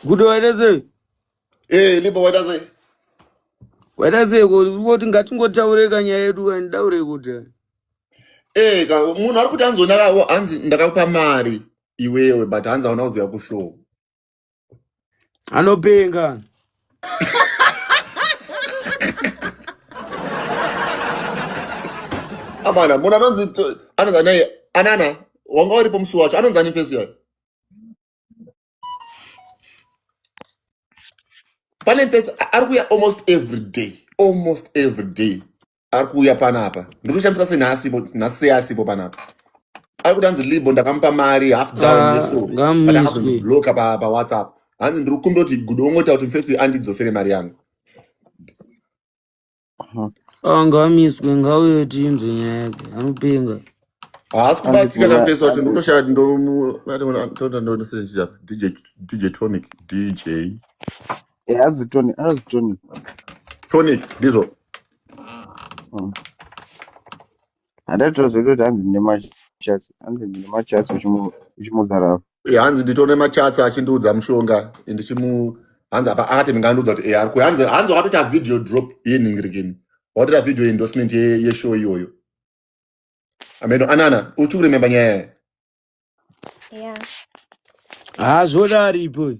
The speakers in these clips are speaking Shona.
Good waita sei? Libo waita sei? Waita sei kuti ngatingotaure kanyaya yedu kandidaure kuti. Munhu ari kuti hanzi ndakakupa mari iwewe but hanzi hauna kuzoya kushow. Anopenga. Amana, munhu anonzi naye Anana, wanga uripo musi wacho, anonzi ani fesi yayo? Pane fesi ari kuya almost every day. Ari kuya panapa. Ndikushamisika senhasi asipo panapa. Ari kuti hanzi Libo ndakamupa mari half down yeshow. But akazondibloka pa WhatsApp. Hanzi ndiri kundoti gudongota kuti mufesi andidzosere mari yangu. Ngamiswe ngauye tinzwe nyaya yake anopenga. Haasi kubatika namufesi wacho ndinoshaya DJ Tonic DJ. Hanzi Tonic ndizvo. Handatoziva kuti hanzi ndine machatsi uchimuzarawo. Hanzi nditone machatsi achindiudza mushonga hanzi apa akati mingandiudza kuti hanzi wakatoita video drop yenhingirikeni. Wakatoita video endorsement yeshow iyoyo. Ameno Anana uchi kurememba nyaya. Zvodaripo.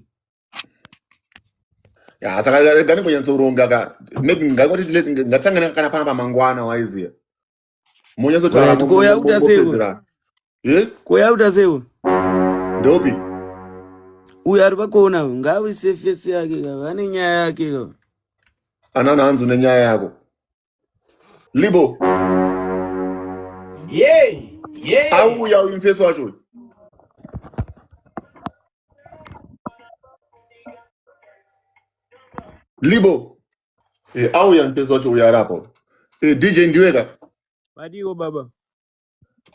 Saka gani munyatsoronga ka maybe ngatsangana kana pana pamangwana waiziya. Munyatsotaura koya utasewo. Koya utasewo. Ndopi? Uyu ari pakona ngavise fesi yake vane nyaya yake. Anana hanzi une nyaya yako. Libo. Auya uyu mufesi wacho. Libo. Auya mufesi wacho uya arapo. DJ ndiweka. Madiko baba.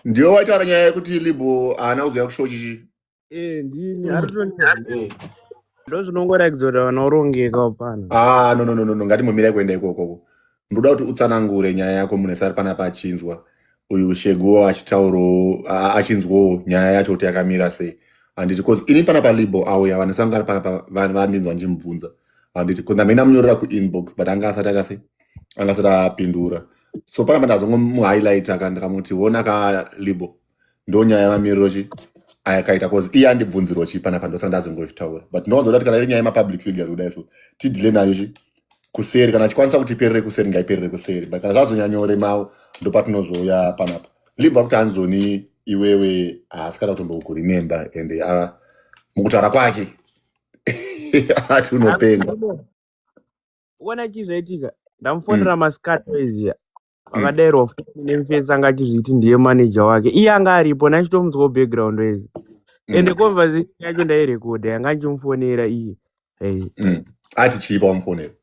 Ndiyo waitaura nyaya yekuti Libo haana kuzoya kushow chichi. Ndini aritondi. Ndozvinongoratidza kuti vanorongeka upana. No. Ngatimumire kuenda ikoko. Ndoda kuti utsanangure nyaya yako munesari panapa achinzwa. Uyu Shego achitauro achinzwawo nyaya yacho kuti yakamira sei. Handiti because ini panapa Libo auya vanosangana panapa vandinzwa ndimubvunza. Handiti kuti ndamena munyorera kuinbox but angasati apindura. So panapa ndazongomuhighlight ndakamuti wona ka Libo ndo nyaya yamamiriro ayakaita because iye andibvunzirwa panapa ndosaka ndazongozvitaura. But ndinowanza kuti kana iri nyaya yemapublic figures kudai so tidile nayo kuseri kana chikwanisa kuti iperere kuseri ngaiperere kuseri but kana zvazonyanyore mawo ndo patinozoya panapa. Libo kuti hanzoni iwewe asikada kutombokuremember ende mukutaura kwake ati unopenga. Uona chizvaitika ndamufonera masikati iziya vakadairwa nemufesi anga achizviti ndiye manager wake iye anga aripo nachitomunzwawo background wezi ende conversation yacho ndairekodha yanga achimufonera iye ati chipa wamufonera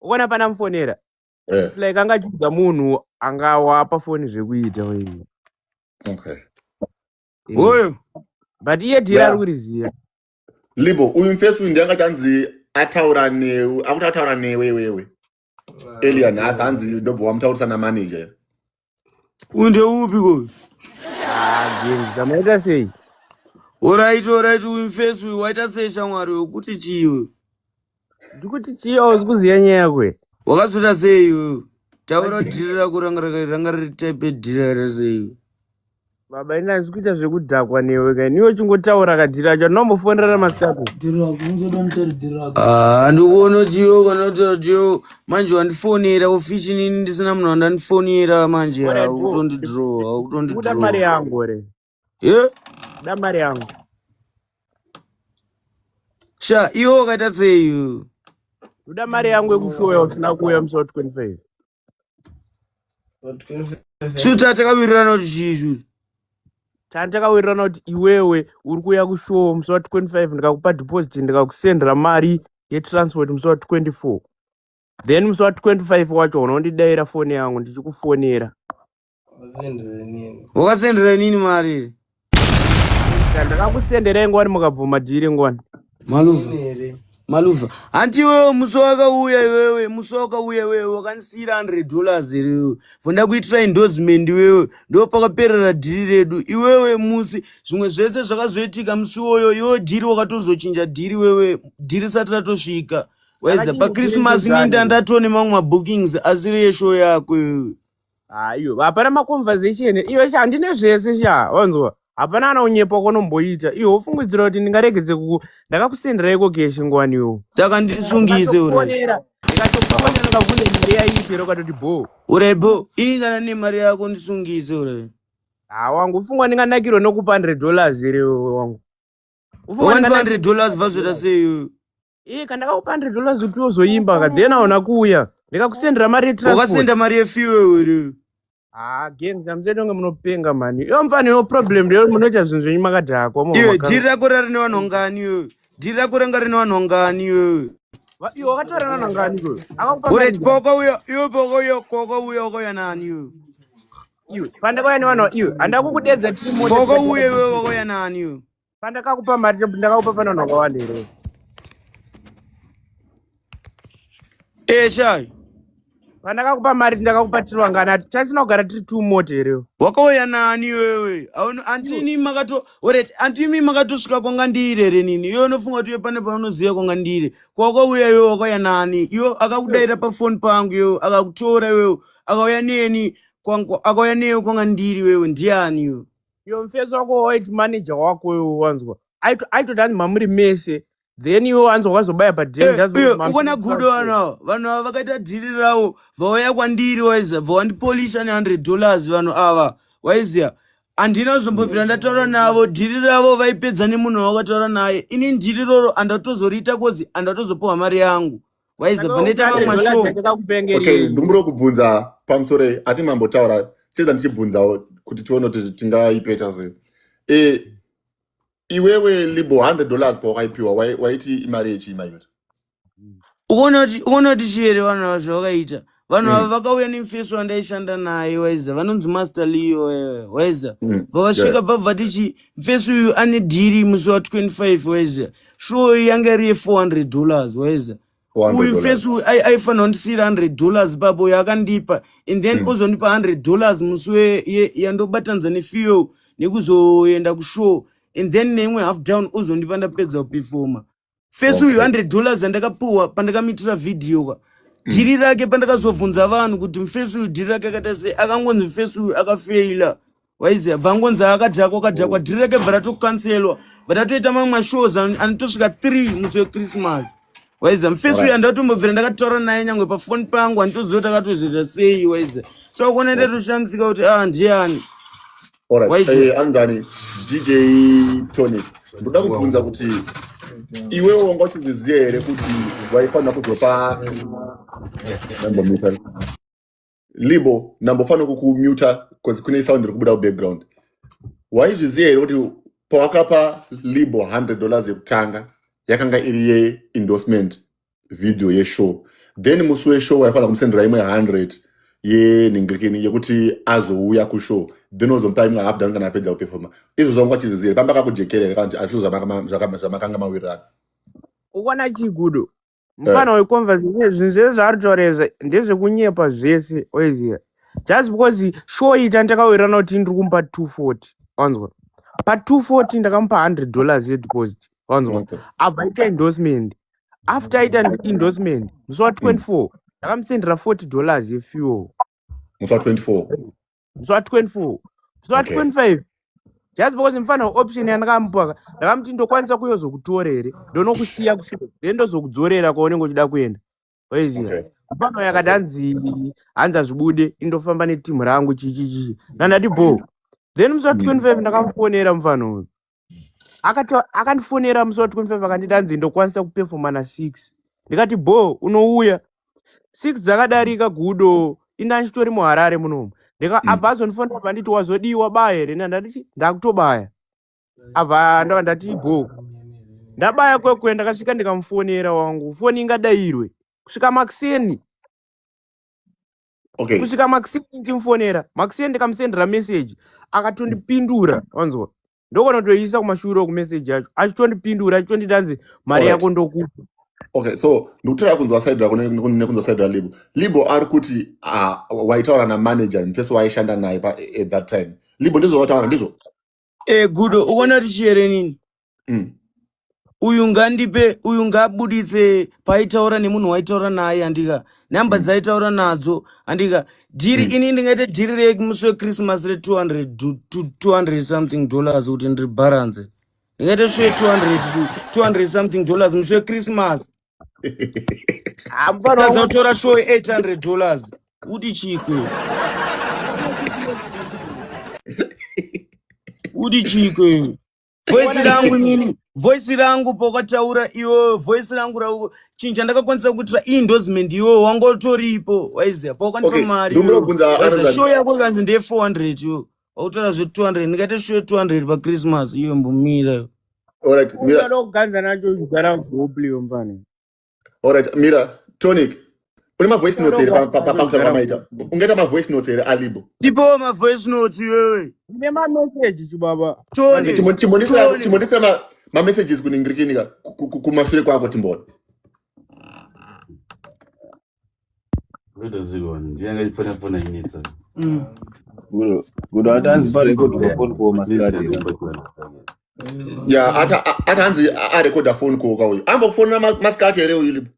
uona pana mufonera like anga achiudza munhu angawa pafoni zvekuita wezi oyo but iye dhira ari kuriziya. Libo uyu mufesi uyu ndiangati hanzi ataura newe wewe Elian hanzi ndobva wamutaurisa namanager. Uyu ndeupi koyo? Zamaita sei? Alright uyu mufesi uyu waita sei shamwari wekuti chiwe? Ndikuti chiwe hausi kuziya nyaya kwe? Wakazota sei iwewe? Taura dhira rako ranga riri type dhira sei? Baba ina zvikuita zvekudhakwa newe kai niwe chingotaura kadhira cho nombofonera masikati. Ndikuona chiyo kana kuti manje wandifonera official nini ndisina munhu wandandifonera manje hakutondidraw. Kuda mari yangu re. Da mari yangu. Sha iwo kaita sei? Kuda mari yangu yekushoya usina kuuya musi wa25. Shuta takawirirana kuti chii takawirirana kuti iwewe uri kuya kushow musi wa25 ndikakupa deposit ndikakusendera mari yetransport musi wa24 then musi wa25 wacho unondidaira foni yangu ndichikufonera. Wakasendera nini mari? Ndakakusendera ingwani mukabvuma dhiri ngwani. Maluva. Maluva. Anti wewe muso wakauya wewe, muso wakauya wewe wakanisira $100 wewe. Vonda kuitira endorsement wewe. Ndo pakaperera dhiri redu. Iwewe musi zvimwe zvese zvakazoitika musi uyo iwe dhiri wakatozochinja dhiri wewe. Dhiri sati ratosvika. Waiza pa Christmas ninde ndatone mamwe mabookings asiri yeshow yako wewe. Iyo hapana maconversation iyo handine zvese sha wanzwa hapana anaunyepa kwanomboita iyo ufungidzira kuti ndingaregedze ndakakusendereiko keshi ngwaniwo saka ndisungise ndikatokufonera ndikakufonera mari yaipera ukatoti bo urebo ini kana ne mari yako ndisungise ure wangu ufungwa ndinganakirwa nokupa $100 here wangu ufandipa $100 vazoita seyo kandakakupa $100 kuti uzoimba kadhena aona kuuya ndikakusendera mari yetransport wakasenda mari yefiwe ure gangs amzedonge munopenga mani iyo mfani yo problem ndiyo munoita zvinhu zvenyu makadhakwa iwe dhiri rako rarine vanhongani iwe dhiri rako renga rine vanhongani iwe iwe wakatora vanhongani iwe ureti poko uyo iwe poko uyo koko uyo wakauya nani iwe pandakauya nevanhu iwe handakukudedza tiri moto poko uyo iwe wakauya nani iwe pandakakupa mari ndakakupa pananhu wakawanda here shai pandakakupa mari ndakakupa tiri vangana tasina kugara tiri 2 moto here wakauya nani wewe antimi makatosvika kwanga ndiri here nini iwe unofunga kuti iwe pane paunoziva kwanga ndiri kwakauya iwe wakauya nani iwe akakudayira pafoni pangu iwe akakutora iwewe akauya neni akauya newe kwanga ndiri wewe ndiani iwe iwe mufesi wako waiti manager wako iwe wanzwa aitodani mamuri mese then iwe wanzwa wakazobaya ukona gudo vanhu ava vakaita dhiri ravo vauya kwandiri waiziva vawandipolisha ne$100 vanhu ava waiziva handina kuzombobvira ndataura navo dhiri ravo vaipedza nemunhu wakataura naye ini dhiri roro handatozoriita kozi handatozopiwa mari yangu waiziva pandaita mamwe mashow ndombura kubvunza pamusoro ati mambotaura chedza ndichibvunzawo kuti tione kuti tingaipeta sei iwewe libo $100 pawakaipiwa waiti imari yechiima iyoto uona kuti chiyere vanhu ava zvavakaita vanhu ava vakauya nemufesi wandaishanda naye waiza vanonzi master leo waiza vakasvika bvabva tichi mufesi uyu ane dhiri musi wa25 waiza show yanga iri $400 waiza uyu mufesi uyu aifanira kundisiyira $100 papo yakandipa and then ozondipa $100 musi yandobatanza nefiyo nekuzoenda kushow and then neimwe half down uzondipa ndapedza kupefoma fesi uyu $100 andakapuwa pandakamitira vhidhiyo dhiri rake pandakazobvunza vanhu kuti mufesi uyu dhiri rake akaita sei akangonzi mufesi uyu akafeila waiziva bvangonzi akadhakwa dhiri rake bva ratokanselwa vatatoita mamwe mashows anotosvika 3 musi wechristmas waiziva mufesi uyu andatombobvira ndakataura naye nyangwe pafoni pangu handitoziva kuti akatozoita sei waiziva so kuona ndatoshamitsika kuti ndiani angani DJ Tony ndoda kubvunza kuti iwewe wanga uchizviziva here kuti waifanira kuzopa libo nambofanira kukumuta because kune sound iri kubuda kubackground waizviziva here kuti pawakapa libo $100 yekutanga yakanga iri ye-endorsement video yeshow then musi weshow waifanira kumusendera imwe 100 yenhingirikini yekuti azouya kushow then ozomupa imwe half down kana apedza kuperforma izvo zvanga chizizire pamba kakujekerera kana kuti azvizvo zvamakanga mawirirana ukona chigudo mufana weconversation zvinhu zvese zvaari taureza ndezvekunyepa zvese oiziva just because show ita ndakawirirana kuti ndiri kumupa 240 wanzwa pa240 ndakamupa $100 yedeposit wanzwa abva aita endorsement after aita endorsement musi wa24 ndakamusendera $40 yefuel musi wa24 musi wa24 musi wa25 just because mufana option yandakamupa ndakamuti ndokwanisa kuyozokutora here ndonokusiya kushuka then ndozokudzorera kwaunenge uchida kuenda waiziva mufana yakati hanzi azvibude indofamba netimu rangu chichichichi nandati bo then musi wa25 ndakamufonera mufana uyu akandifonera musi wa25 akanditi hanzi ndokwanisa kupefoma na6 ndikati bo unouya 6 dzakadarika gudo indanchitori muharare munomu abva azondifonera panditi wazodiwa baya here ndandati ndakutobaya abva ndava ndati bo ndabaya kwekwe ndakasvika ndikamufonera wangu foni ingadayirwe kusvika makiseni kusvika makiseni ndichimufonera makiseni ndikamusendera meseji akatondipindura wanzwa ndokona kutoisa kumashure okumeseji acho achitondipindura achitonditi hanzi mari yako ndokupa Okay, so ndikutira kunzwa side rako nekunzwa side ralibo. Libo ari kuti waitaura namanager mfeso waishanda naye at that time. Libo ndizo wataura ndizo? Gudo, uona tichiere nini? Uyu ngabuditse paitaura nemunhu waitaura naye andika. Namba dzaitaura nadzo andika. Dhiri ini ndingaite dhiri remusi weChristmas $200 something kuti ndiri balance. Ndingaite sure $200 something musi weChristmas. Tadzatora show $800. Uti chikwe. Uti chikwe. Voice rangu pokataura iwo voice rangu rau chinja ndakakwanisa kutira endorsement iwo wangotoripo waiziya paukandipa mari show yako kanzi ndiye $400 yo wautora zve $200 ndikaite show $200 paChristmas iyo mbumira yo. Alright, Mira. Ganza nacho chigara gobli yombane. Alright, Mira, Tonic. Une voice notes here pa maita. Ungeta voice notes here alibo. Tipo voice notes wewe. Ndine message chibaba. Tony. Chimondisira ma messages kuningirikinika kumashure kwako timbona. Weda zigo ndianga ifanya fona initsa. Gudo atanzi pa record kwa phone kwa maskati. Ya atanzi a record phone kwa uyu. Amba kufona maskati here uyu libo.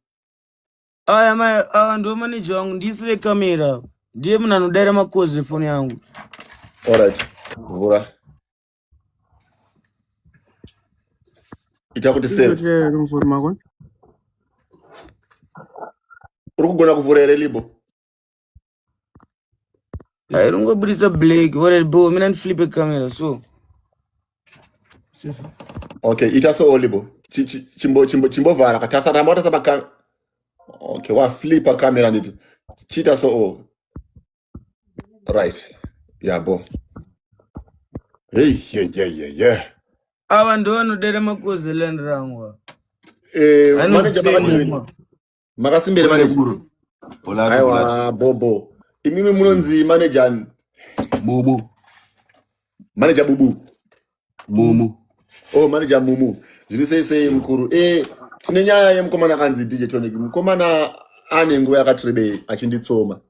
Aya ndo manager wangu ndisire kamera. Ndiye munhu anodaira makozi phone yangu. Alright. Vura. Itakuti save. Urikugona kuvura here libo. Ringobuditsa black whatever bo mina ndiflipe camera so. Okay, itaso olibo. Chimbo vara katasa ramota sabaka. Okay, wa flip camera nditi. Chita so right. Yeah, bo. Yeah. Ava ndo vanodere makozi land rangu. Manager bakati. Makasimbere manager. Aiwa bobo. Imimi munonzi manager Mumu. Manager Bubu. Mumu. Oh, manager Mumu. Zvirisei mukuru. Tine nyaya yemukomana kanzi DJ Tonic. Mukomana ane nguva yakatirebe achinditsoma.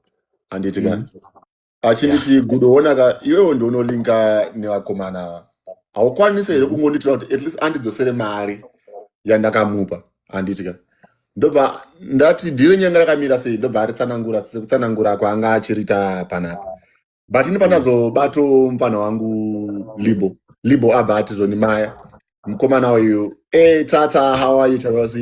Handiti ka. Achinditi Gudo onaka iwewe ndo unolinka nevakomana. Haukwanise here kungonditira kuti at least andidzosere mari yandakamupa. Handiti ka. Ndobva ndati dhiri nyanga rakamira sei ndobva aritsanangura kwanga achirita panapa. But ine panazobato mufana wangu Libo abva ati zvoni maya mukomana uyu tata how are you Charles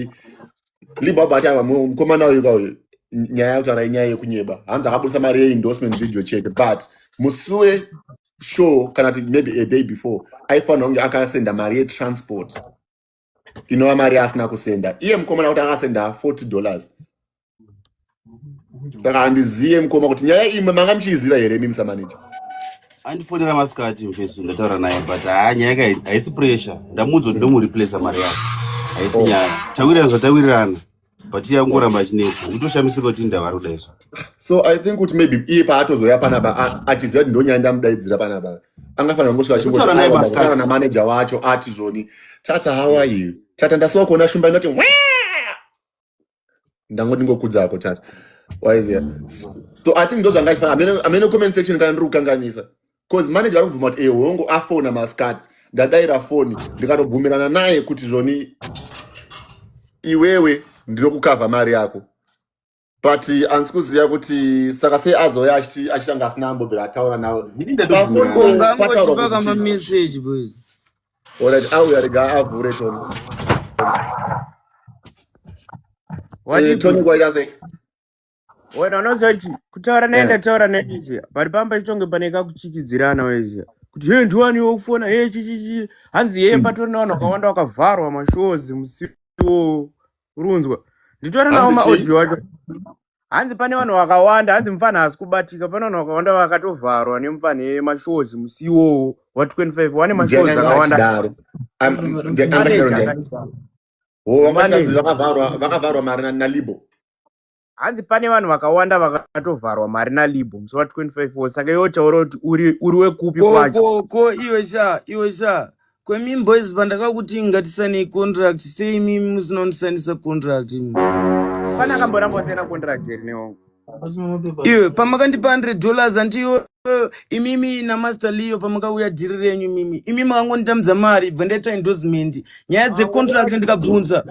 Libo abva ati mukomana uyu kauyu nyaya yekutaura inyaya yekunyeba hanzi akabudisa mari ye-endorsement video chete but musuwe show kana maybe a day before aifanira kunge akasenda mari yetransport inova mari asina kusenda iye mukomana kuti akasenda $40 saka handizive mukoma kuti nyaya imwe manga muchiiziva here mimi samanager Andifonera maskati mfesu ndataura naye but nyaya haisi pressure ndamuudza kuti ndomureplace mari yake haisi nyaya tawirirana but iye angoramba achinetsa nditoshamisika kuti ndava rudaizvo. So I think kuti maybe iye paatozoya panapa achiziva kuti ndonyaya ndamudaidzira panapa angafanira kungosvika achingotara namanager wacho ati zvoni tata how are you tata ndasiwa kuona shumba inoti ndangoti ngokudzako tata waiziya. So I think those angaifanira amene comment section kana ndiri kukanganisa because manager ari kubvuma kuti hongu afona maskati ndadaira foni ndikatobvumirana naye kuti zvoni iwewe ndinokukavha mari yako but handisi kuziva kuti saka sei azoya achitanga asina ambobvira ataura nawe ngangotipaka mamessage boys. Alright, auya rega avhure Tony kwaita sei Wena unozochi kutaura naenda taura naizia pari pamba ichonge pane kakuchikidzirana weziya kuti he ndiwani wofona he chichichi hanzi he patori navanhu vakawanda vakavharwa mashows musiwo runzwa nditori nawo maaudio acho hanzi pane vanhu vakawanda hanzi mufana hasi kubatika pane vanhu vakawanda vakatovharwa nemufana yemashows musiwo wa25 wane mashows akawanda vakavharwa mari naLibo hanzi pane vanhu vakawanda vakatovharwa mari naLibo musi wa25 saka iwo taura kuti uri wekupi kwacho ko iwe sha kwemi boys pandakakuti ngatisane contract sei imimi musinondisandisa contract Pana kamborambosena contract here newangu. iwe pamakandipa $100 antiyo imimi namaster Leo pamakauya dhiri renyu imimi angonditambudza mari bva ndaita endorsement nyaya dzecontract ndikabvunza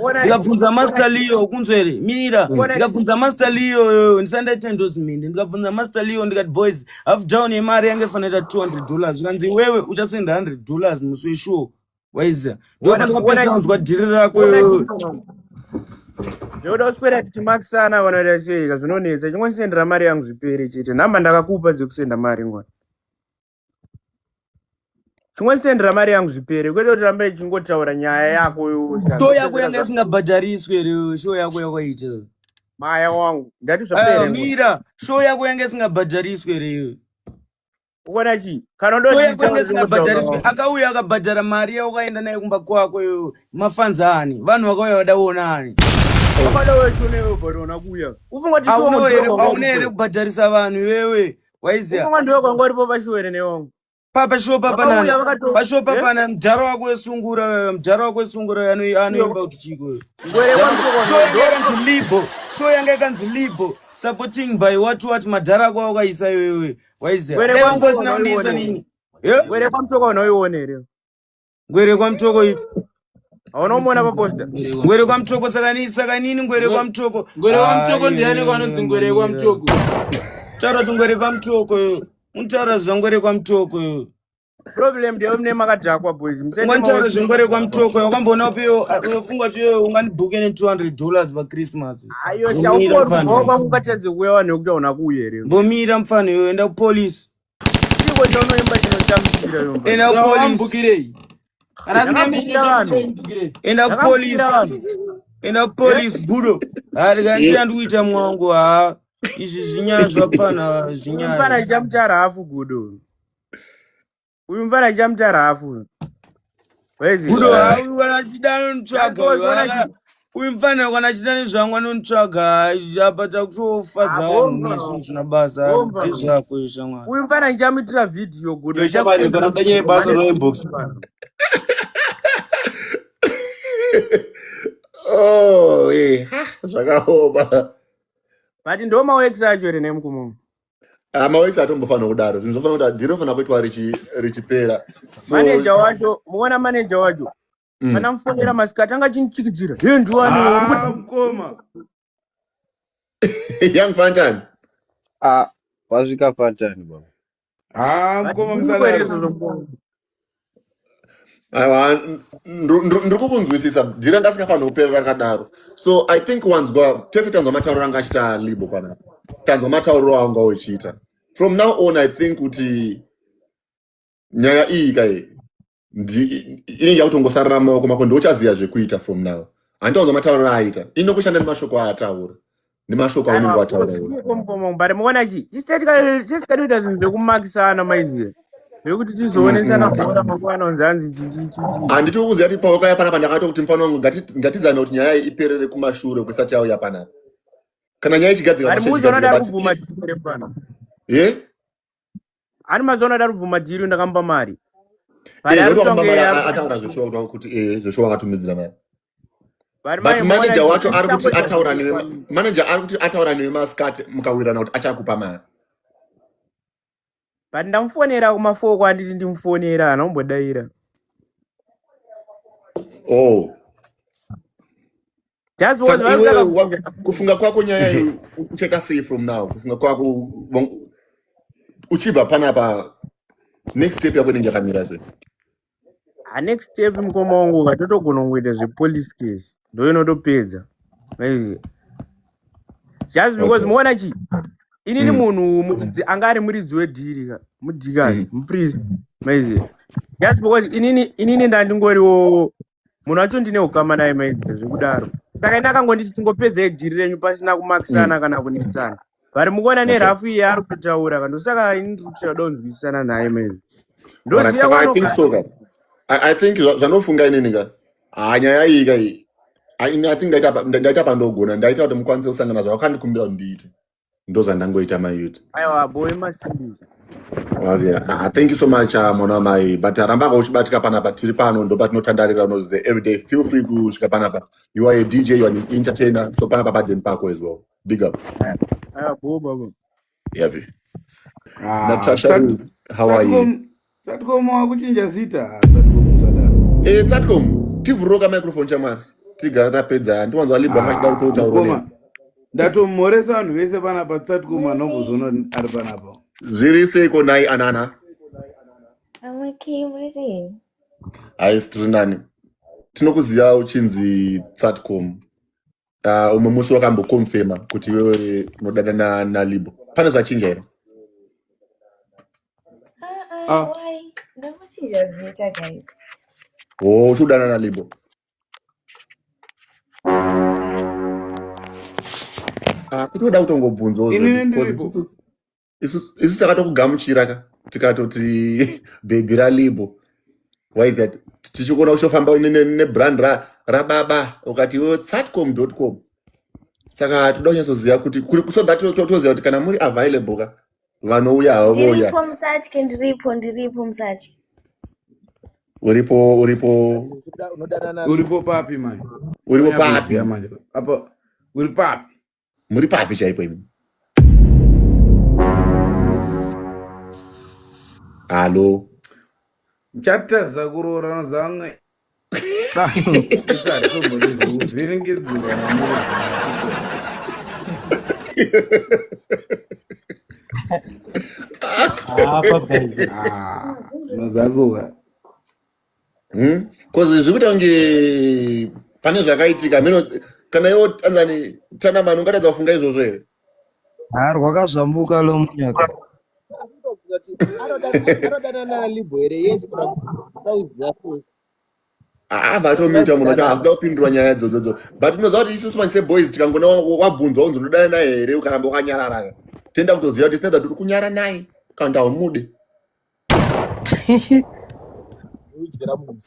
master Leo kunzwere mira ndikabvunza master Leo ndisandaita endorsement ndikabvunza master Leo ndikati boys half down yemari yange fanaita $200 zvikanzi iwewe uchasenda $100 musi weshow waiza ndopandikapesa kunzwa dhiri rako Zvoda kuswera tichimakisana vanoita sei zvinonetsa chingosendera mari yangu zvipere chete nhamba ndakakupa dzekusenda mari ngoni chingosendera mari yangu zvipere kwete kuti rambe chingotaura nyaya yako show yako yanga isingabhadhariswe reo show yako yakaita maya wangu ndati zvapere mira show yako yanga isingabhadhariswe reo ukona chi show yako yanga isingabhadhariswe akauya akabhadhara mari yaukaenda naye kumba kwako mafanzani vanhu vakauya vadaonani auna here kubhadharisa vanhu iwewe waiziya pashow papana mujaro wako wesungura anoimba kuti chiko show yanga ikanzi libo supporting by what madhara ako wakaisa iwewe waiziya ungosina kundiisa nini ngwere kwamutoko unoiona ngwere kwamutoko ipi aunomona paposta ngwere kwamutoko saka nini ngwere kwamutoko ndiani kwanonzi ngwere kwamutoko taura kuti ngwere kwamutoko untaura zvangwere kwamutoko problem ndeyo mune makadhakwa boys mwantaura zvangwere kwamutoko wakamboona piyo unofunga kuti ungandibhuke ne$200 pachristmas ayo shaukoa ungatadze kuuya vanhu vekuti hauna kuuya here mbomira mufana iwe enda kupolisi chiko chaunoimba chinotambudzira enda kupolisi enda kupolisi gudo hari kandiyandikuita mwangu izvi zvinyaya zvapfana zvinyaya chamutara hafu gudo uyu mfana chamutara hafu gudo kana chida anonitsvaga uyu mfana kana chida nezvangu anonitsvaga apata kutofadza vanhu nezvinhu zvina basa ndezvako shamwari uyu mfana ndichamuitira vhidhiyo gudo basa noinbox zvakaoma but ndo mawex acho here nemukumo mawex atombofana kudaro zvinhu zvofanira kuti ndinofanira kuitwa richipera maneja wacho muona maneja wacho kana mufonera masikati anga chinichikidzira mukoma young Fantani wasvika Fantani baba mukoma mukoma aiwa ndiri kukunzwisisa dhira ndasingafanira kuperera rakadaro so I think wanzwa tese tanzwa matauriro anga achita libo panapa tanzwa matauriro anga uchiita from now on I think kuti nyaya iyi kai inenge yakutongosarira maoko mako ndochaziva zvekuita from now handiwanzwa matauriro aita inokushanda nemashoko aataura nemashoko aunenge wataura bari muona chi tisikatoita zvinhu zvekumakisana maizive zvekuti tizoonesana bhora makwana unzanzi handiti kuziva kuti paukaya panapa ndakaita kuti mufana wangu ngatizame kuti nyaya iperere kumashure kwisati yauya panapa kana nyaya ichigadzika ani mazuva anoda kubvuma dhiri ndakampa mari ataura zveshowa kuti zveshowa akatumidzira mari but manager wacho ari kuti ataura newe masikati mukawirana kuti achakupa mari but ndamufonera kumafoko anditi ndimufonera anaombodaira kufunga kwako nyaya iyi uchaita sei from now kufunga kwako uchibva panapa next step yako inenge yakamira sei next step mukoma wangu ukatotogona kungoita zvepolice case ndo inotopedza just because muona chi inini munhu anga ari muridzi wedhiri mudhikazi muprisi maiziva just because inini ndandingoriwo munhu wacho ndine ukama naye maiziva zvekudaro saka ndakangonditi tingopedza dhiri renyu pasina kumakisana kana kunetsana vari mukuona nerafu iyi ari kutaura kandosaka ini ndiri kuchada kunzwisisana naye maiziva I think zvanofunga inini ka nyaya iyi kai I think ndaita pandogona ndaita kuti mukwanise kusangana zvavo kandikumbira kuti ndiite ndozvandangoita mayouth. Aiwa boy masimbisa. Thank you so much mwana mai, but ramba uchibatika panapa tiri pano ndo patinotandarira unozive every day. Feel free kusvika panapa. You are a DJ, you are an entertainer, so panapa paden pako as well. Big up. Aiwa bo baba. Yavi. Natasha, how are you? Satcom wakuchinja zita. Satcom sadaro. Satcom, tivhuroka microphone chamari. Tigara pedza ndiwanzwa libva machida kutotaura. Ndatomhoresa vanhu vese panapa Satcom anongozona ari panapa. Zviri seiko nai Anana? I'm okay, mrizini. Haisi tiri nani. Tinokuziva uchinzi Satcom. Umwe musi wakambokonfirma kuti wewe unodada naLibo. Pane zvachinja here? Why? Ndamuchinja zita, guys. Uchidana naLibo. Kutoda kutongobvunza isu takatokugamuchira ka tikatoti baby raLibo. Why is that? Tichikuona uchofamba nebrand rababa ukati Satcom.com. Saka toda kunyatsoziva kuti so that toziva kuti kana muri available ka vanouya havo voya. Ndiripo Msachi, ndiripo Msachi. Uripo Uripo papi manje? Uripo papi? Apa uri papi? Muri papi chaipo imi? Halo. Chataza kurora zange. Nazazuka. Kozi zvikuita kunge pane zvakaitika mino kana iwo Tanzania tana vanhu ungatadza kufunga izvozvo here? Rwakazvambuka lo munyaka. Anodana naLibo here yes pauziva first. Vatomita munhu kuti hazida kupindura nyaya idzodzo. But unoziva kuti isusu manje boys tikangona wabvunzwa unzi unodana naye here ukaramba wakanyarara. Tenda kutoziva kuti tinenge tiri kunyara naye kana kuti haumude.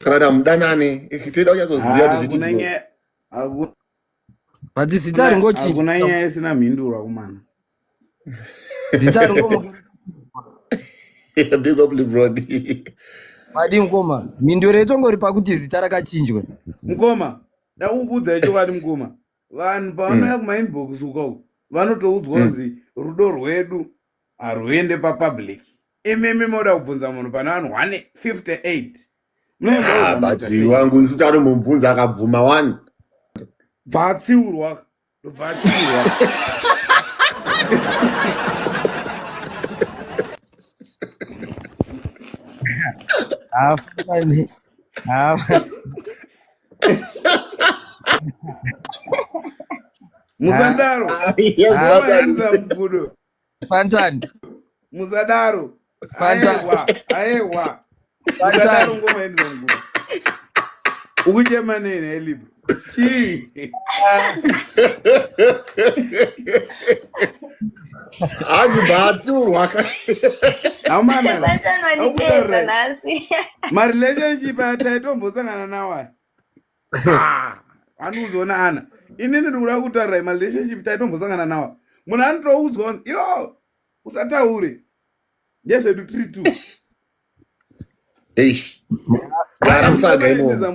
Kana kuti hamudanane tenda kunyatsoziva kuti zvitiitwa. But zita ringochi. Hakuna nyaya isina mhinduro kumana. Zita ringochi. Big up LeBron. Madi mkoma. Mhinduro itongori pakuti zita rakachinjwa. Mkoma. Ndakubudza chokwadi mkoma. Vanhu pavanouya kumainbox uko vanotoudzwa kunzi rudo rwedu haruende papublic. Imimi moda kubvunza munhu pana vanhu 158. But wangu isu takatomubvunza akabvuma 1. Vatsiurwa. Musadaro. Pantani. Musadaro. Aewa. Musadaro ngomaenza mgudo. Ukuchema nene elibu. Chi. Vatsiurwa. Amana. My relationship ataitombotsangana nawa. Anuzona ana. Inini ndikuda kutaura my relationship taitombotsangana nawa. Munhu anotoudzwa yo usataure. Ndezvedu 32. Eish. Karamsaga ino.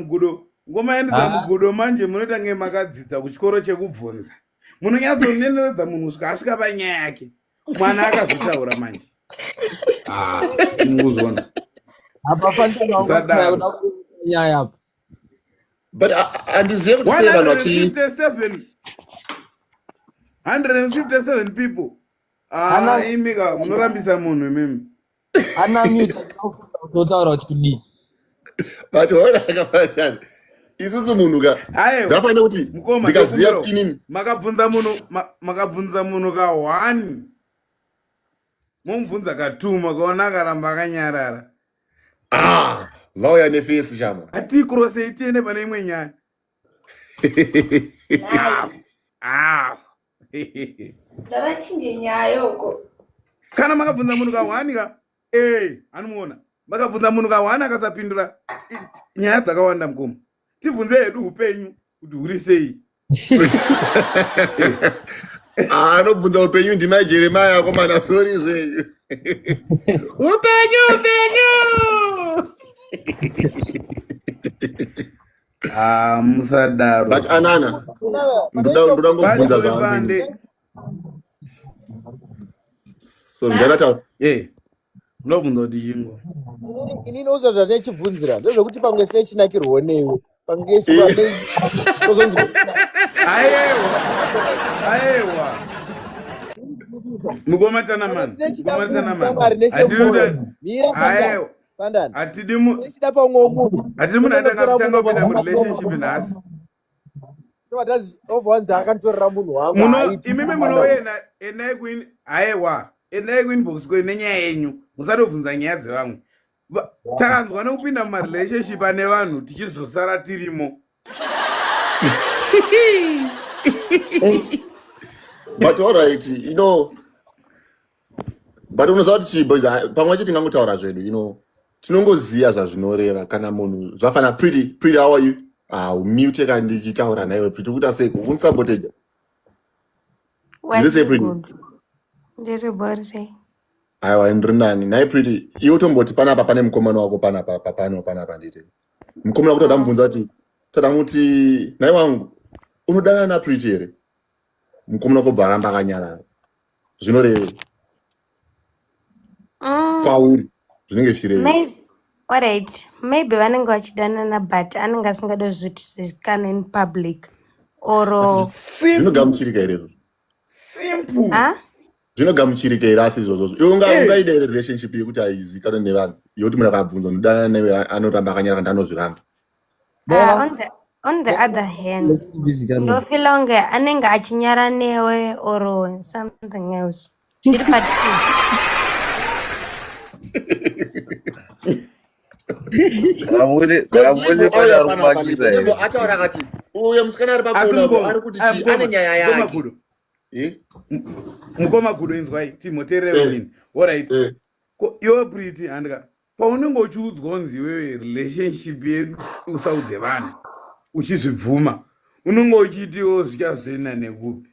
Ngoma yendiza mugudo manje munotange makadzidza kuchikoro chekubvunza. Munonyatsoneneredza munhu asvika panyaya yake. Mwana akazotaura manje. Muzona. Apa fantasia nyaya apa. But andizive kuti sei vanhu vachi 157 people. Imika munorambisa munhu mimi. Ana mute totaura kuti kudii. But wona akafanana. Isusu munhu ka. Ndafanira kuti ndikaziva inini. Makabvunza munhu ka 1. Mumubvunza ka 2 makaona akaramba akanyarara. Vauya nefesi chama. Ati kurose itiende pane imwe nyaya. Ndavachinje nyaya uko. Kana makabvunza munhu ka 1 ka anomuona. Makabvunza munhu ka 1 akasapindura nyaya dzakawanda mukoma. Tibvunze hedu upenyu kuti huri sei. Anobvunza upenyu ndima Jeremiah komana sorry zvenyu. Upenyu. Musadaro. But Anana, ndoda ngobvunza zvangu. So ndakata Ndobvunza dijingo. Inini uza zvanechibvunzira ndezvekuti pamwe sechinakirwo newe pamwe chipande kozonzi Aiwa. Mugomatana man. Mira pandani. Atidimu. Echida pamwe munhu. Atidimu natanga kutanga kupinda mu relationship nhasi. Watazi obvanza akantorera munhu wangu. Imimi munoyena endai kuin aiwa. Endai kuinbox kwe nenyaya yenyu. Musadobvunza nyaya dzevamwe. Takanzwa nekupinda mu relationship ane vanhu tichizosara tirimo. But all right, but unoziva kuti boys pamwe chete ngangutaura zvedu, tinongoziva zvazvinoreva kana munhu zvafana pretty how are you? Mute kana ndichitaura naiwe pretty kuti aseko unisaboteja. You say pretty. Ndiri borse. Aiwa ndiri nani nai pretty iwe tomboti panapa pane mukomana wako panapa ndite. Mukomana kuti ndamubvunza kuti toda kuti nai wangu unodana na pretty here. Mukomana wako bvaramba akanyarara. Zvinoreva. Pauri zvinenge zvichireva. Alright, maybe vanenge vachidanana but anenge asingada zvizikanwa in public or zvinogamuchirika here. Simple. Zvinogamuchirika here asi izvozvo. Iwe ungaida relationship yekuti haizikanwa nevanhu yekuti munhu akabvunza unodana newe anoramba akanyarara ndanozviramba. On the other hand, ndofila unge anenge achinyara newe or something else. Zviri pati. Ataura kati uyo musikana ari pakona ari kuti chi ane nyaya yake. Mukoma gudo inzwai timoterereni. Alright. Iwe pretty andika paunenge uchiudzwa kunzi iwewe relationship yedu usaudze vanhu uchizvibvuma unenge uchitiwo zvichazvina nekupi.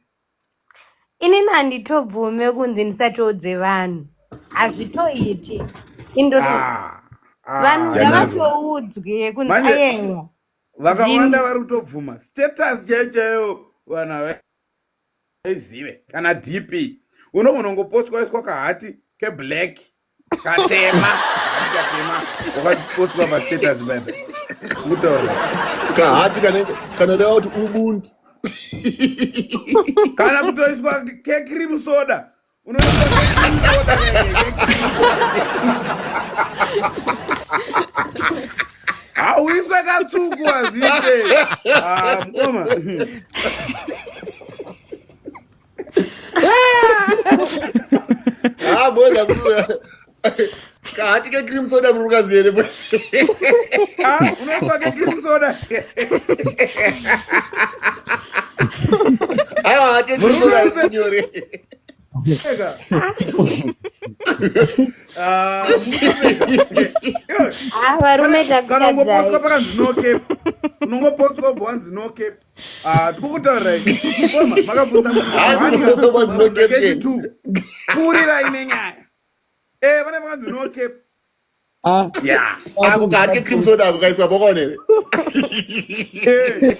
Inini handitobvume kunzi ndisatoudze vanhu. Hazvitoiti. Vanhu ngavatoudzwe kunzi ayewa. Vakawanda vari kutobvuma. Status chaiyo vanhu vaizive kana DP. Unogona kungopostwa iswa kahati keblack katema wakapostwa pastatus bebe. Mutaura. Kahati kana reva kuti ubuntu. Kana kutoiswa kecream soda. Unoiswa kecream soda. Uiswa katsvuku azvite. Mukoma. Boda kahati kecream soda murukazi here. Unoiswa kecream soda. Aiwa hati kecream soda signore. Kana ungopotswa pakanzi no cape. Unongopotswa bwanzi no cape. Tikukutaurirai. Makabvunza bwanzi no cape. Purira ine nyaya. Vane pakanzi no cape. Ako kahati kecream soda kukaiswa pokone.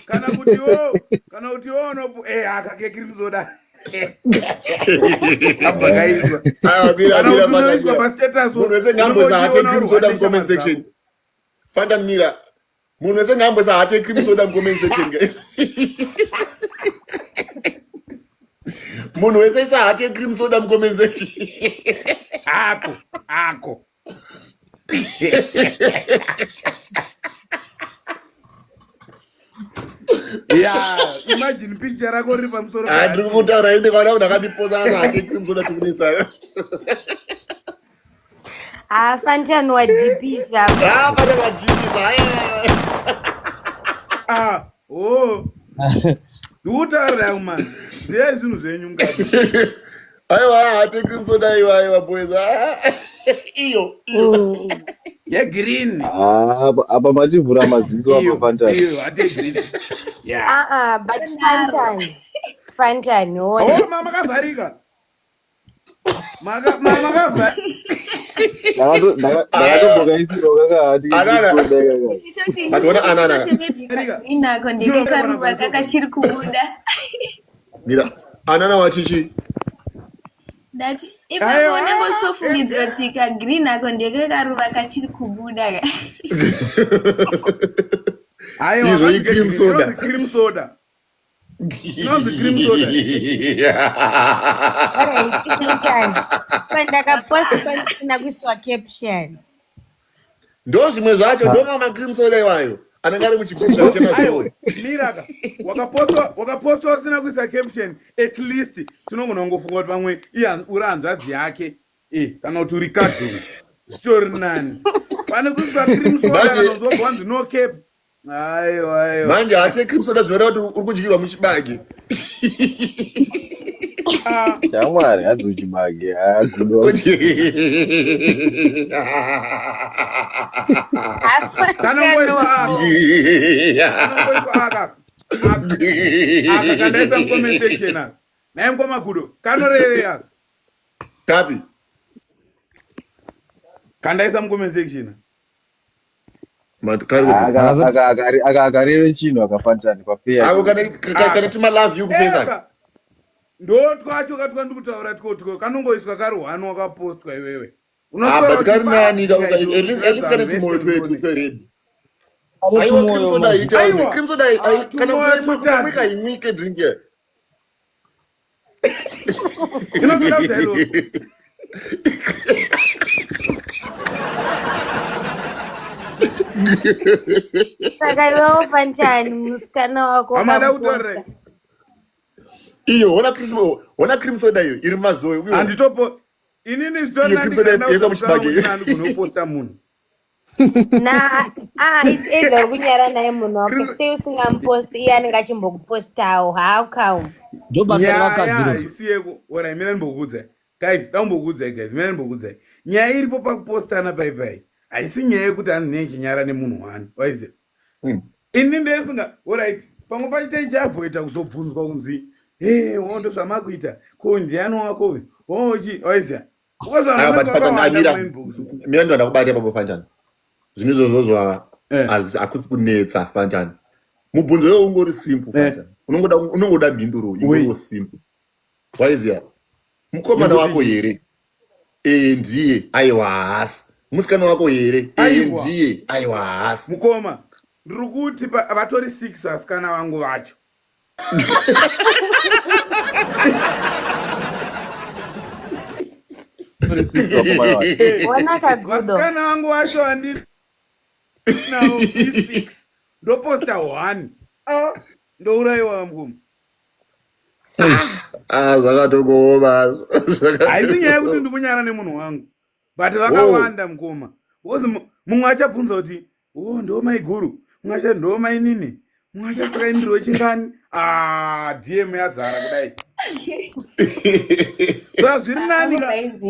Kana kuti nopo akake cream soda. Munhu wese ngamboisa hati cream soda mucomment section. Fanta mira. Munhu wese ngamboisa hati cream soda mucomment section guys. Munhu wese isa hati cream soda mucomment section. Ako. Imagine picture rako riri pamusoro. Ndiri kutaura ende kana munhu akandiposa kana hati cream soda kukunisa. Fanta wa DP sapa. Fanta wa DP Ndikutaurira man. Ndiye zvinhu zvenyu ngati. Aiwa hati cream soda aiwa boys. Iyo. Green. Apa mativhura maziso apa Fanta. Iyo hati green. But Fanta. Fantani Oh, mama kavharika. Mama kavharika. ndakatombokaisirwa kakati Anana. Tichitoti Ationa anana. sebebi inako ndege karuva kakachiri kubuda. Mira, anana watichi. Dati ipapo unenge uchitofungidzira kuti kagreen ako ndege karuva kachiri kubuda. Izo i-cream soda. Cream soda. No, the cream soda. Pandakaposta pandisina kuiswa caption. Ndo zvimwe zvacho ndo mama cream soda iwayo. Anenge ari muchigubhu chemazoe. Miraka, wakapostwa usina kuisa caption, at least tinogona kungofunga kuti pamwe uri hanzvadzi yake. Kana kuti uri kadhuru. Zvitori nani. Pane kuiswa cream soda kana uzobva wanzi no cap. Aiwa. Manje hate cream soda zvinoreva kuti uri kudyirwa muchibage. shamwari hadzi uchibage hagudo kandaisa mucomment section aka naye mkomakudo kanoreve aka kapi kandaisa mucomment section akareve chino akafanirani kana tuma love you kufesa ndo twacho katwa ndikutaura tikotiko kanongoiswa kari 1 wakapostwa iwewe but kari nani at least kana tumoyo twetu twered aiwa cream soda ita cream soda kana mweka imwike drink here inokuda kutairo saka iwewo Fantani musikana wako amada kutaura iyo hona cream soda iyo iri mazoe uyo anditopo inini zvitonandikunoposta munhu it's either kunyara naye munhu wako sei usingamuposti iye anenge achimbokupostawo haukau isiyeko ora mina ndimbokuudzai guys dambokuudzai guys mina ndimbokuudzai nyaya iripo pakupostana paipai haisi nyaya yekuti handine chinyara nemunhu wani waiziva ini ndesinga oright pamwe pachitai chiavoita kuzobvunzwa kunzi wondo zvamakuita ko ndiani wako ochi waiziva mina ndinoda kubata ipapo Fantani zvinhu izvozvo hakusi kunetsa Fantani mubvunzo iwo ungori simple Fantani unongoda mhinduro ingoriwo simple waiziva mukomana wako here ndiye aiwa hasi musikana wako here ndiye aiwa hasi mukoma ndiri kuti vatori 6 vasikana vangu vacho vasikana vangu vacho handinawo 6 ndoposta 1 ndourayiwa mukoma zvakatogooma haisi nyaya yekuti ndikunyara nemunhu wangu but vakawanda mukoma because mumwe achabvunza kuti ndo maiguru mumwe achati ndo mainini mumwe achasaka indiro chingani dm yazara kudai so zviri nani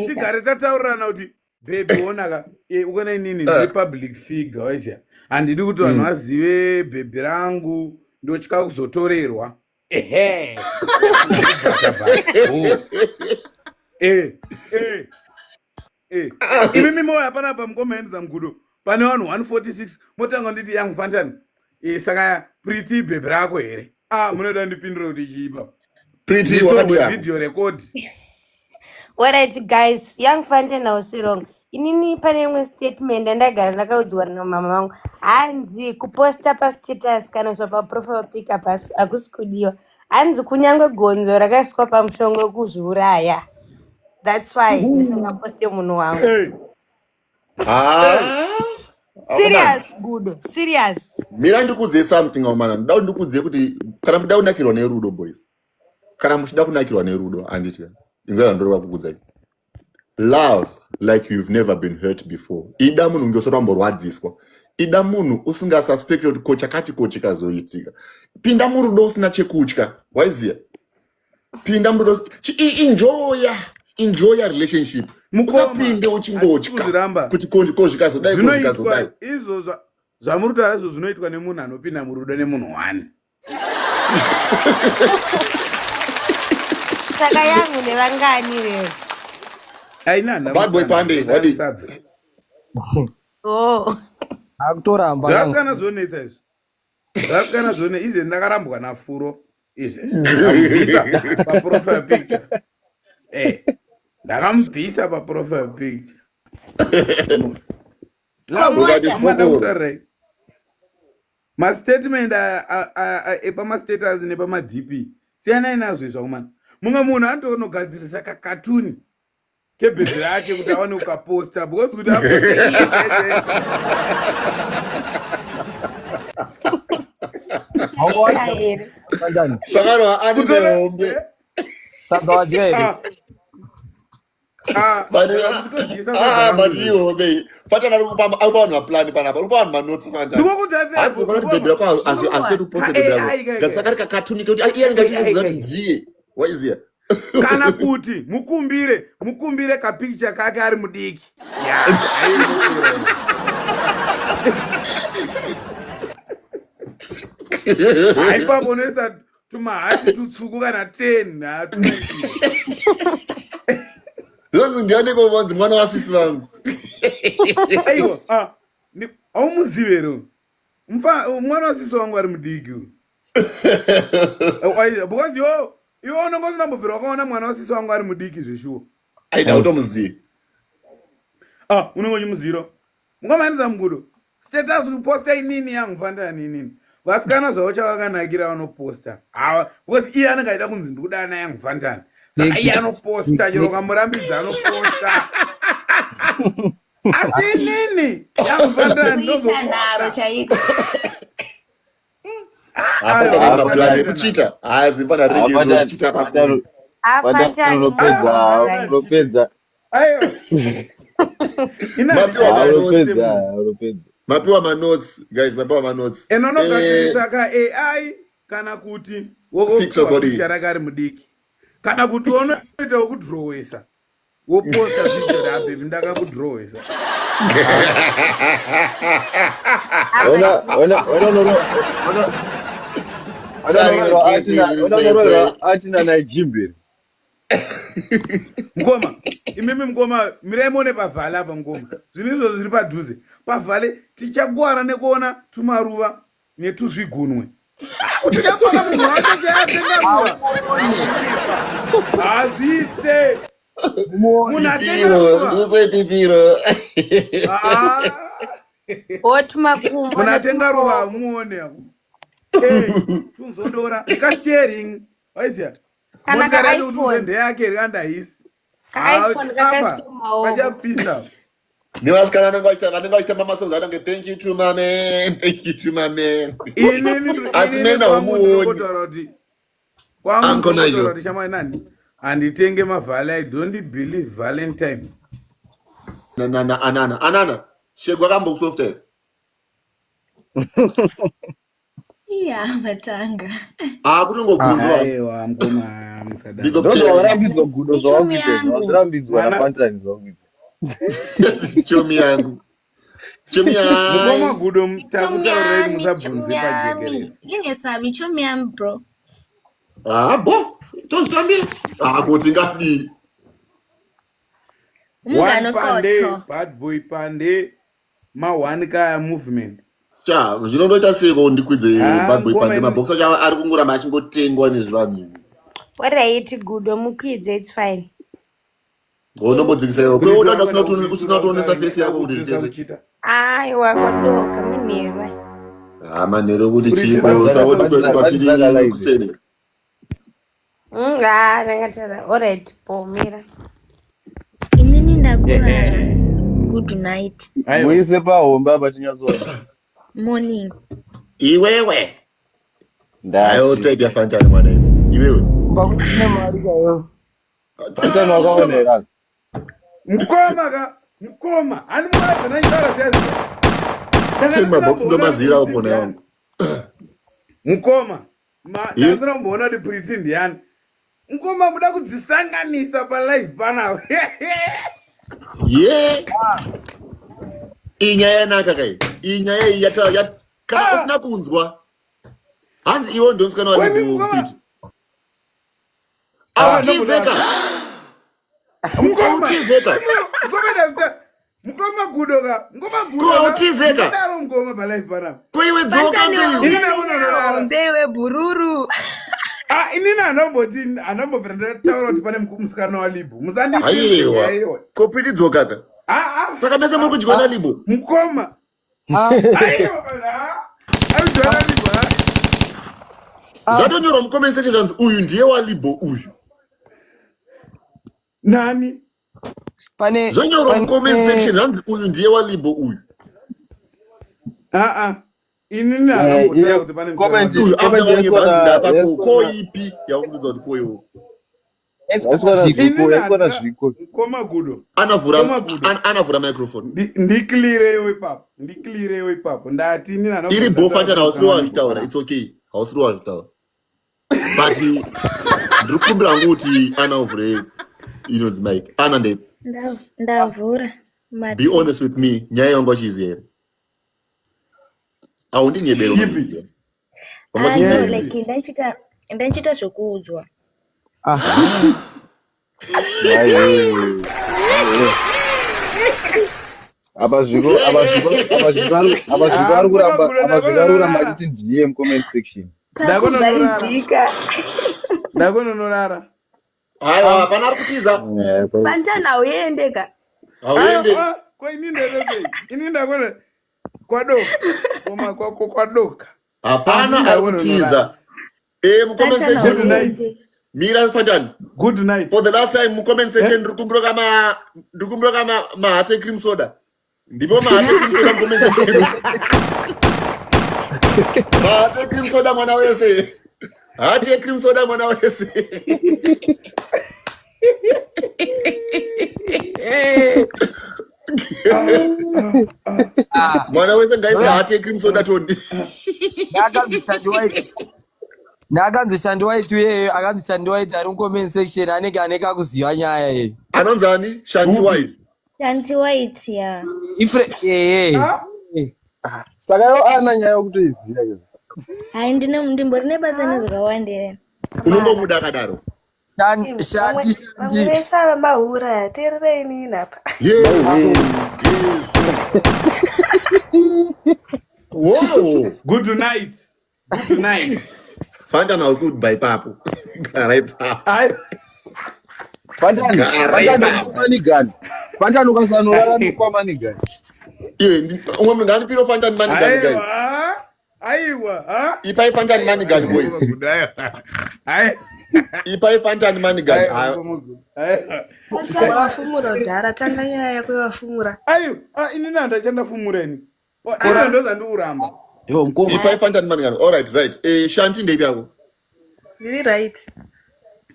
tigare tataurirana kuti bhebi onaka ukona inini ndiri public figure waiziva handidi kuti vanhu vazive bhebi rangu ndotya kuzotorerwa imi mimoya panapa mukomaendiza mugudo pane vanhu 146 motanga nditi yangu Fantani saka Pretty bhebi rako here munoda ndipindure kuti chiipa video record alright guys young Fantani ausirong inini pane imwe statement andagara ndakaudzwa namama vangu hanzi kuposta pastatus kana zva paprofile pic hakusi kudiwa hanzi kunyange gonzo rakaiswa pamushongo wekuzviuraya that's why ndisingaposte munhu wangu serious good serious mina ndikuudze something omana ndida ndikuudze kuti kana muchida kunakirwa nerudo boys kana muchida kunakirwa nerudo handiti inzira ndorova kukuudzai love like you've never been hurt before ida munhu ndosoramborwadziswa ida munhu usingasuspect kuti ko chakati ko chikazoitika pinda murudo usina chekutya waiziya pinda murudo enjoy relationship usapinde uchingotya kuti ko zvikazodai ko zvikazodai izvo zvamurutaura izvo zvinoitwa nemunhu anopinda murudo nemunhu wani saka yangu nevangani wewe. Aina Bad boy Pande, wadi. Oh. Akutoramba. Zvakana zvonetsa izvi. Zvakana zvone izvi ndakarambwa naFuro izvi. Ndakambvisa paprofile picture. Ndakamubvisa paprofile picture. Lamuatarai. Mastatement epamastatus nepamaDP. Siyana nazvo zvaumana. Mumwe munhu anotogadzirisa kakatuni kebhedhi rake kuti aone ukaposta because kuti aposte Sakaro anime hombe. Sadwajeri. But you hombe. Fatana ukupamba akuba plan panapa. Ukuba notes manje. Hapo kuna bebela kwa asiyetu post bebela. Gatsakari kakatuni kuti iye ngati zati ndiye. What is here? Kana kuti mukumbire kapicture kake ari mudiki. Haipabonesa tumahati tutsuku kana 10 Zonke njani kovanzi mwana wasisi vangu. Aiwa, aumuzivero. Mwana wasisi wangu ari mudiki. Because yo unongozi nambobvira wakaona mwana wasisi wangu ari mudiki zveshuwa. Aida utomuzivi. Unongonyimuziro. Mungamanisa mugudo. Status kuposta inini yangu fandani inini. Vasikana zvavo chavakanakira vanoposta. Because iye anenge aida kunzi ndikudana yangu fandani. Saka iye anoposta chero kamurambidza anoposta. Asi inini yangu fandani ndozvo chaiko. Apa maplani kuchita. Zipana rege kuchita papo. Lopedza. Ayo. Mapiwa manotes, guys, mapiwa manotes. Enonogadzirisa ka AI kana kuti wokucharakari mudiki. Kana kuti unoita wokudrowesa. Woposta video rabe ndakakudrowesa. Atina najimbiri. Ngoma, imimi ngoma miremone pavhale apa ngoma. Zvinizvo zviri padhuze. Pavhale tichagwara nekuona tumaruva netuzvigunwe. Tichagwara munhu wacho chatenga ruva. Azvite. Pipiro. Otumakumbo. Munatenga ruva muone apo. Tunzondora. Ika-steering. Waizia? Kana ka iPhone. Ndeyake randahisi. Ka iPhone kakasoma pachapisa. Nivasikana vanenge mama songs anenge thank you to my man, thank you to my man. Asimena umuoni. Ankona hiyo. Anditenge mavhale, I don't believe Valentine. Anana. Shegwa kambo software. Iya matanga. Kutongogunzwa. Aiwa mkoma msadada. Big up Ndio warambidzwa gudo zvawabvita. Warambidzwa na punchline zvawabvita. Chomi yangu. Mkoma gudo mtakutaurira musabvunze pajekere. Lingesabi chomi yangu bro. Bo. Tozitambira. Kuti ngadi. One Pande, Bad Boy Pande, one kaya movement. Cha, zvinondoita seko ndikwidze Bad Boy Pande mabox acho ari kungoramba achingotengwa nezvanhu. What I eat good mukwidze, it's fine. Unombodzikisa iwe. Kwe udanda usina kuonesa face yako kuti ndese. Aiwa kodoka mineva. Manero kuti chipo saoti kusere. Nangatara. Alright, pomira. Inini ndakura. Good night. Muise pahomba apa tinyazoona. Morning. Iwewe. Ayo type ya fantani mwana iwewe. Mbakune mari kayo. Fantani wakaonera. Mkoma. Ani mwana naitara sasa. Tema box ndo mazira upona yangu. Mkoma. Ndazira mbona ndi pretend yani. Mkoma muda kudzisanganisa pa live pana. Inyaya yanaka kai. Inyaya yata kana usina kunzwa. Hanzi iwo ndonsikana wali kupiti. autizeka autizeka Mukoma kudoka. ko autizeka Ndaro mukoma balife pana. ko iwe dzoka Pantani ndewe bururu. Inina anombobvira taura kuti pane musikana walibo. aiwa ko pretty dzoka ka saka mese muri kudyana libo Mukoma. Aiwa. Aiwa libo. zvatonyorwa mucomment section zvanzi uyu ndiye walibo uyu Nani? Pane zvonyorwa mucomment section zvanzi uyu ndiye walibo uyu Inini anombotaura kuti pane musikana. uyu akaonye bhanzi ndapa ko ipi yaungudzwa kuti koyo Mukoma kudo. anavhura microphone Ndikilirewo ipapo. Ndati inini anombotaura. iri bofanta hausiri wazvitaura it's okay hausiri wazvitaura but ndiri kukumbira hangu kuti ana uvhure inonzi mike ana Ndavhura. be honest with me nyaya yangu achiziva here haundinyebero Ndachita zvokuudzwa. Abazvikaruramba kuti ndiye mucomment section. Ndakononorara. aiwa hapana ari kutiza Pantana uendeka. hauende Kwa inini nderezei. Inini ndakona kwadoka. Koma kwako kwadoka. hapana ari kutiza mucomment section mira fantani Good night. for the last time mucomment section ndiri kumburoka mahate cream soda ndipo mahate cream soda mucomment section mahate cream soda mwana wese hati cream soda mwana wese mwana wese ngaise hati cream soda toni ndakanzi Shandiwaiti iyeyo akanzi Shandiwaiti ari mucomment section anenge aneka kuziva nyaya yeyo anonzani Shandiwaiti Shandiwaiti ya. Saka ana nyaya yokutoiziva. Hai ndimbori nebasa nezvakawandira. unombomuda akadaro Vamuresa mahura terereini napa. Whoa. Good night. Fanta na usud by papo. Garai papo. Fanta nukasanora kwa manigani. Umwe munhu nganipiro Fanta ni manigani guys. Aiwa. Ipai Fanta ni manigani boys. Ipai Fanta ni manigani. Wafumura udhara tanga nyaya yako yawafumura. Inini handachandafumureni. Ina ndoza ndiuramba. Ipai Fanta ni manigani. Alright. Shanti ndeipi yako? Ndiri right.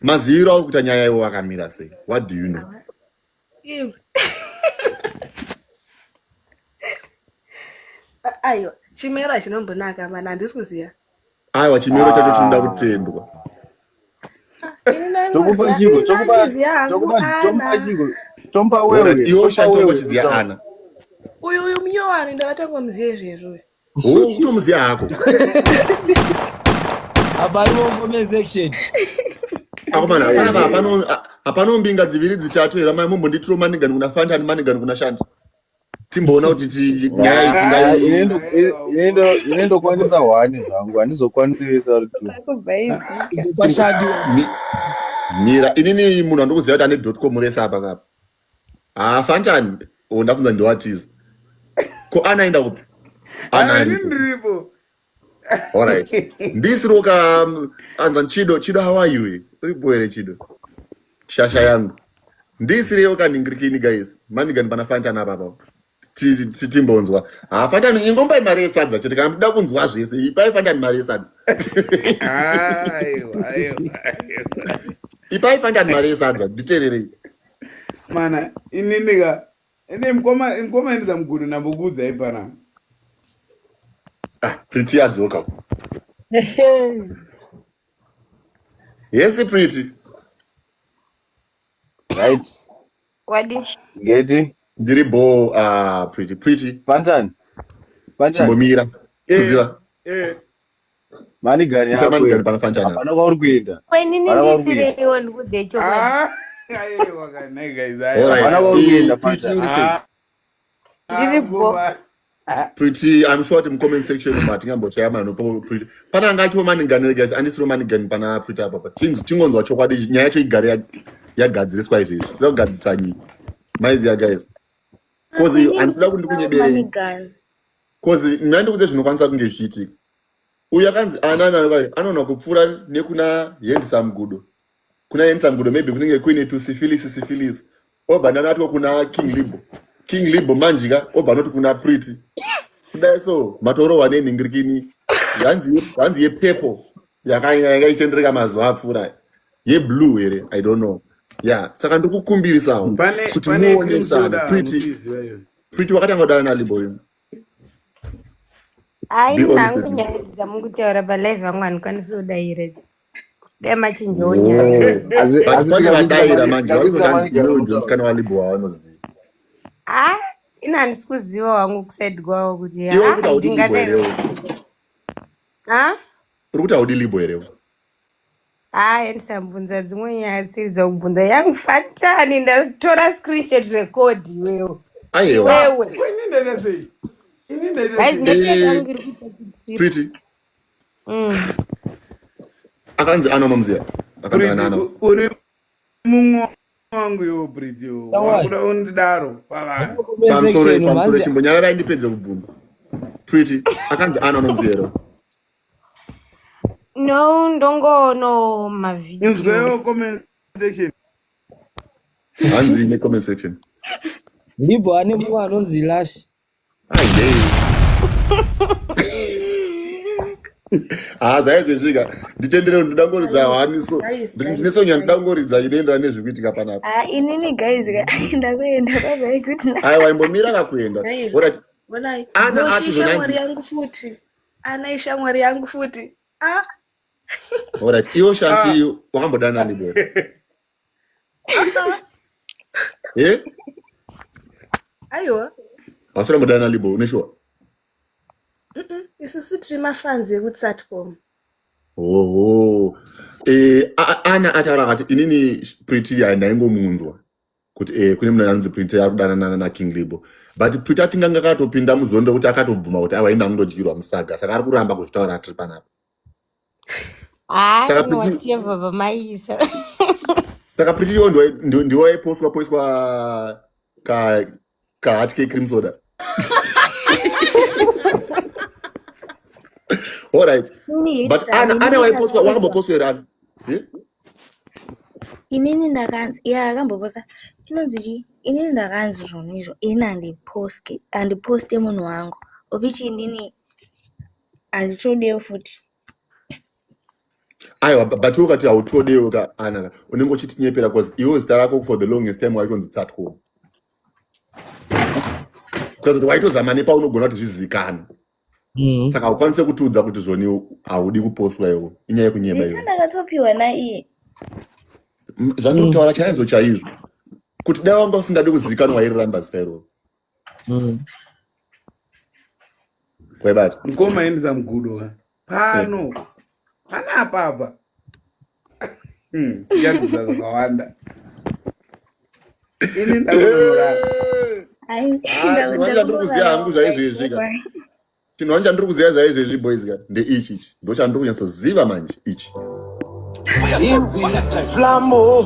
Maziviro auri kuita nyaya iwo wakamira sei? What do you know? Aiwa, chimero chinombonaka mana handisi kuziya. Aiwa, chimero chacho chinoda kutendwa. Tompa wewe. Iwo Shanti chiziya ana. Uyu munyowani ndavatangomziya izvezvo. Utomuziya hako. Abari mucomment section. Akomana hapana mbinga dziviri dzitatu era mai mumbonditiro manigani kuna Fanta ni manigani kuna Shanti. Timboona kuti nyaya inendo kwanisa hwane zvangu handizokwanisisa mira inini munhu andikuziva kuti ane .com resa apa kapa Fanta ndafunza ndiwatiza ko anaenda kupi Ndiripo. alright ndisiroka anza chido how are you uripo here chido shasha yangu ndisirewo kaningirikini guys manigani pana Fanta napa timbonzwa Fanta ingombai mari yesadza chete kana muda kunzwa zvese ipai Fanta mari yesadza ipai Fanta mari yesadza nditererei Mana ininika ine mkoma indiza mgudu nambokudza ipana. Pretty yadzoka. Yes, Pretty. Right. Wadi. Ngeti. Ndiribo Pretty. Fanta. Chimbomira. Kuziva. manigani isa yako manigani ere panafanchana hapana kwauri kuenda Kwenini hapana kwauri kuenda ndisireiwo ndikudze chokwadi. Aiwa kana guys. Alright, hapana kwauri kuenda Pretty panjani listen. Ndiripo. Pretty, I'm sure in comment section but ngambochaya mano Pretty. Pana ngacho manigani guys, andisiro manigani pana Pretty apa. Tingonzwa chokwadi nyaya yacho igare yagadziriswa izvezvi. Tinoda kugadzisa nyika. Maiziya guys. Cause andida kundikunyebere. Cause ndandikuze zvinokwanisa kunge zvichiitika. Uyu akanzi anoona kupfuura nekuna Handsome Gudo. Kuna Handsome Gudo maybe kunenge kuine tu syphilis. Obva ndanatwa kuna King Libo manjika obva noti kuna Pretty. Kudai so matoro wane ningirikini. Yanzi ye purple. Yakaitendereka mazuva apfuura. Ye blue here, I don't know. Yeah, saka ndikukumbirisawo kuti muonesana. Pretty wakatanga kudana naLibo. Ai nangu nyaya mukutaura palive vangu vanokwanisa kudairedza. Dai machinjawo nyaya. But pane vadaira manje vanodanzi iwewe ndomusikana waLibo wavanoziva. Ina handisi kuziva wangu kusaidi kwavo kuti Iwe kuti haudi Libo herewo. Uri kuti haudi Libo herewo. Ndisambunza dzimwe nyaya dzisiri dzokubvunza yangu fatani ndatora screenshot record iwewe. Aiwa. Wewe. Pretty. Akanzi anonomziya. Akanzi anano. Uri mumwe wangu yo Pretty yo. Wakuda undidaro pavanhu. Pamsore chimbonyarara indipedze kubvunza. Pretty. Akanzi anonomziya. No, ndongono mavideo. Inzweyo comment section. Hanzi ne comment section. Libo ane mwa anonzi Lash. Zvaizvezvika nditendere ndidangoridza hwaniso ndinesonya ndidangoridza inoendera nezvikuitika panapa. Inini guys ndakuenda baba kuti aiwa imbomira kakuenda. Bonai. Ana shamwari yangu futi. Ana shamwari yangu futi. Alright, iyo shanti wakambodana Libo. Aiwa. Wasura mudana Libo uneshuwa? Isusu tiri mafanzi ekutsatcom. Ana ataura kati inini Pretty ndaingomunzwa kuti kune munhu anonzi Pretty arikudanana naKing Libo. But Pretty athinga ngakatopinda muzondo kuti akatobvuma kuti aiwa ina kundodyirwa musaga saka ari kuramba kuzvitaura tiri panapa. Whatever vamaisa. Saka Pretty yo ndiwo poiswa ka hot cake cream soda. All right. But ana waiposwa wakamboposwa rani. Inini ndakanzi akamboposa inonzi chi inini ndakanzi zvonizvo ina andiposte munhu wangu opichi inini handitodewo futi. Aiwa, but ukati hautodewo ka ana unenge uchitinyepera because iwo zita rako for the longest time waitonzi Tsatcom. Because waitozama nepaunogona kuti zvizikanwa. Saka haukwanise kutiudza kuti zvoni haudi kupostwa iwo inyaya yekunyeba iwo. Ndakatopiwa naiye. Zvandinotaura chaizvo kuti dai wanga usingadi kuzikanwa wairamba zita iroro. Kwebata. Ngoma Handsome Gudo pano. Pana apapa. Yakuza zvakawanda. Ini ndakunorara. Chinhu ndikuziya hangu zvaizvezvika. Chinhu ndiri kuziya zvaizvezvi boys ka ndeichi ndo chandiri kunyatsoziva manje ichi. Flambo.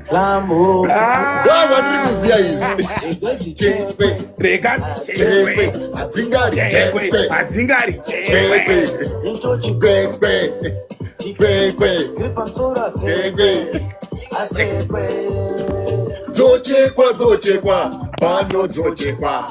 Flambo. Ndiri kuziya izvi. Chekwe. Reka. Chekwe. Adzingari. Chekwe. Adzingari. Chekwe. Chekwe. Chekwe. Chekwe. Dzochekwa, pano dzochekwa.